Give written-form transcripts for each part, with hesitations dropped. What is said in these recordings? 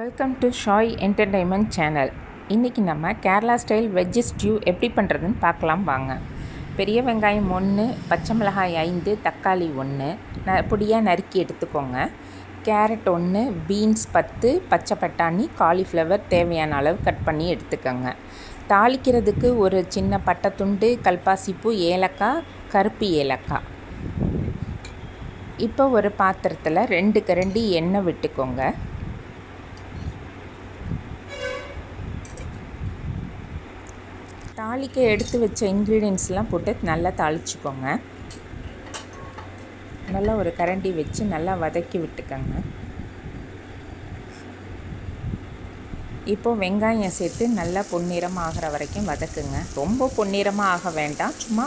Welcome to Shai entertainment channel. இன்றைக்கி நம்ம Kerala style veg stew எப்படி பண்ணுறதுன்னு பார்க்கலாம் வாங்க. பெரிய வெங்காயம் 1, பச்சை மிளகாய் 5, தக்காளி 1 பொடியாக நறுக்கி எடுத்துக்கோங்க. கேரட் 1, பீன்ஸ் 10, பச்சை பட்டாணி, காலிஃப்ளவர் தேவையான அளவு கட் பண்ணி எடுத்துக்கோங்க. தாளிக்கிறதுக்கு ஒரு சின்ன பட்டைத்துண்டு, கல்பாசிப்பூ, ஏலக்காய், கருப்பு ஏலக்காய். இப்போ ஒரு பாத்திரத்தில் 2 கரண்டி எண்ணெய் விட்டுக்கோங்க. தாளிக்க எடுத்து வச்ச இன்க்ரீடியன்ஸ்லாம் போட்டு நல்லா தாளிச்சுக்கோங்க. நல்லா ஒரு கரண்டி வச்சு நல்லா வதக்கி விட்டுக்கோங்க. இப்போது வெங்காயம் சேர்த்து நல்லா பொன்னிறமாக ஆகிற வரைக்கும் வதக்குங்க. ரொம்ப பொன்னிறமாக ஆக வேண்டாம், சும்மா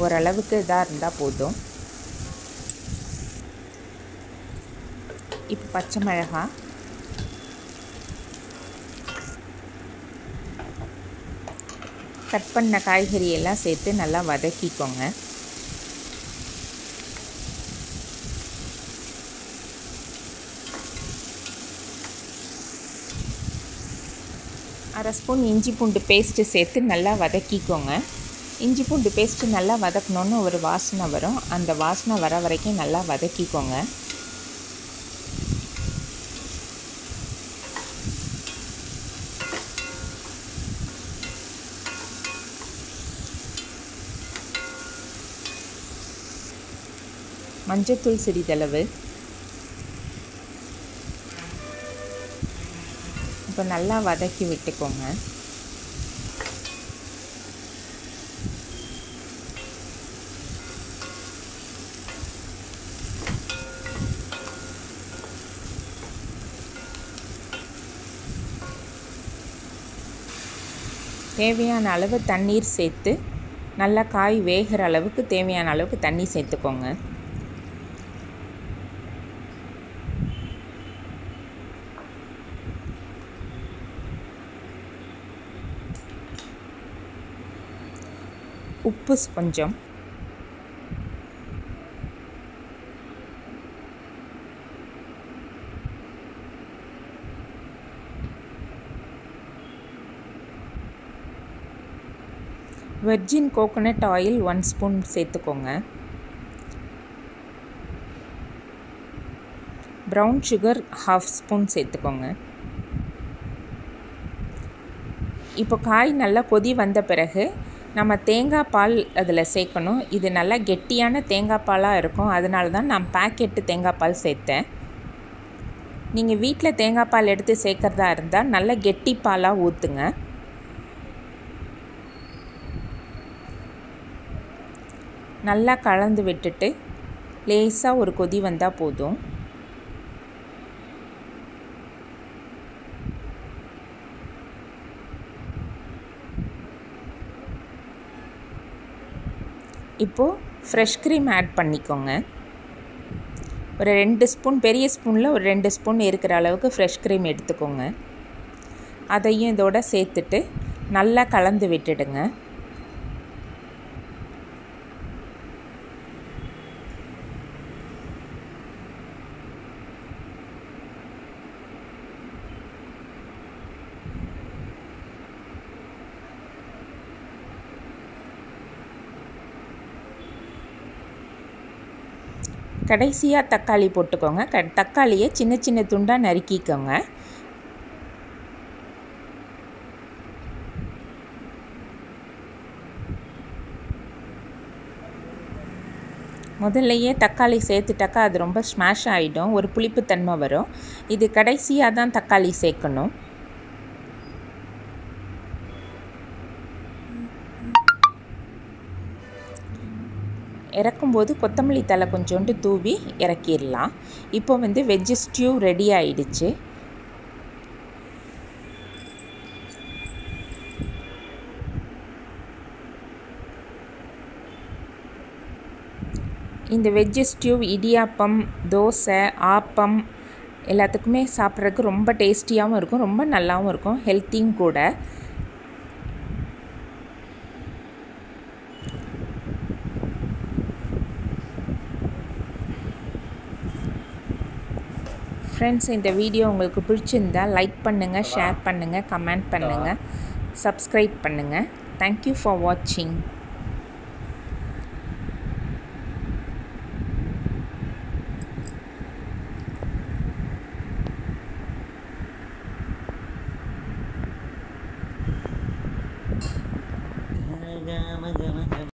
ஓரளவுக்கு இதாக இருந்தால் போதும். இப்போ பச்சை மிளகாய், கட் பண்ண காய்கறி எல்லாம் சேர்த்து நல்லா வதக்கிக்கோங்க. அரை ஸ்பூன் இஞ்சி பூண்டு பேஸ்ட்டு சேர்த்து நல்லா வதக்கிக்கோங்க. இஞ்சி பூண்டு பேஸ்ட்டு நல்லா வதக்கணுன்னு ஒரு வாசனை வரும், அந்த வாசனை வர வரைக்கும் நல்லா வதக்கிக்கோங்க. மஞ்சத்தூள் சிறிதளவு. இப்போ நல்லா வதக்கி விட்டுக்கோங்க. தேவையான அளவு தண்ணீர் சேர்த்து நல்லா காய் வேகிற அளவுக்கு தேவையான அளவுக்கு தண்ணி சேர்த்துக்கோங்க. உப்பு கொஞ்சம், வெர்ஜின் கோகோனட் ஆயில் 1 ஸ்பூன் சேர்த்துக்கோங்க. ப்ரௌன் சுகர் 1/2 ஸ்பூன் சேர்த்துக்கோங்க. இப்போ காய் நல்லா கொதி வந்த பிறகு நம்ம தேங்காய் பால் அதில் சேர்க்கணும். இது நல்லா கெட்டியான தேங்காய் பாலாக இருக்கும், அதனால தான் நான் பேக்கெட்டு தேங்காய் பால் சேர்த்தேன். நீங்கள் வீட்டில் தேங்காய் பால் எடுத்து சேர்க்குறதா இருந்தால் நல்லா கெட்டி பாலாக ஊற்றுங்க. நல்லா கலந்து விட்டுட்டு லேசாக ஒரு கொதி வந்தால் போதும். இப்போது ஃப்ரெஷ் க்ரீம் ஆட் பண்ணிக்கோங்க. ஒரு 2 ஸ்பூன், பெரிய ஸ்பூனில் ஒரு 2 ஸ்பூன் இருக்கிற அளவுக்கு ஃப்ரெஷ் க்ரீம் எடுத்துக்கோங்க. அதையும் இதோட சேர்த்துட்டு நல்லா கலந்து விட்டுடுங்க. கடைசியாக தக்காளி போட்டுக்கோங்க. தக்காளியை சின்ன சின்ன துண்டாக நறுக்கிக்கோங்க. முதல்லையே தக்காளி சேர்த்துட்டாக்கா அது ரொம்ப ஸ்மாஷ் ஆகிடும், ஒரு புளிப்புத்தன்மை வரும். இது கடைசியாக தான் தக்காளி சேர்க்கணும். இறக்கும்போது கொத்தமல்லி தழை கொஞ்சோண்டு தூவி இறக்கிடலாம். இப்போ வெஜ் ஸ்டியூ ரெடி ஆயிடுச்சு. இந்த வெஜ் ஸ்டியூ இடியாப்பம், தோசை, ஆப்பம் எல்லாத்துக்குமே சாப்பிட்றதுக்கு ரொம்ப டேஸ்டியாகவும் இருக்கும், ரொம்ப நல்லாவும் இருக்கும், ஹெல்த்தியும் கூட. ஃப்ரெண்ட்ஸ், இந்த வீடியோ உங்களுக்கு பிடிச்சிருந்தால் லைக் பண்ணுங்கள், ஷேர் பண்ணுங்கள், கமெண்ட் பண்ணுங்கள், சப்ஸ்கிரைப் பண்ணுங்கள். தேங்க்யூ ஃபார் வாட்சிங். Gama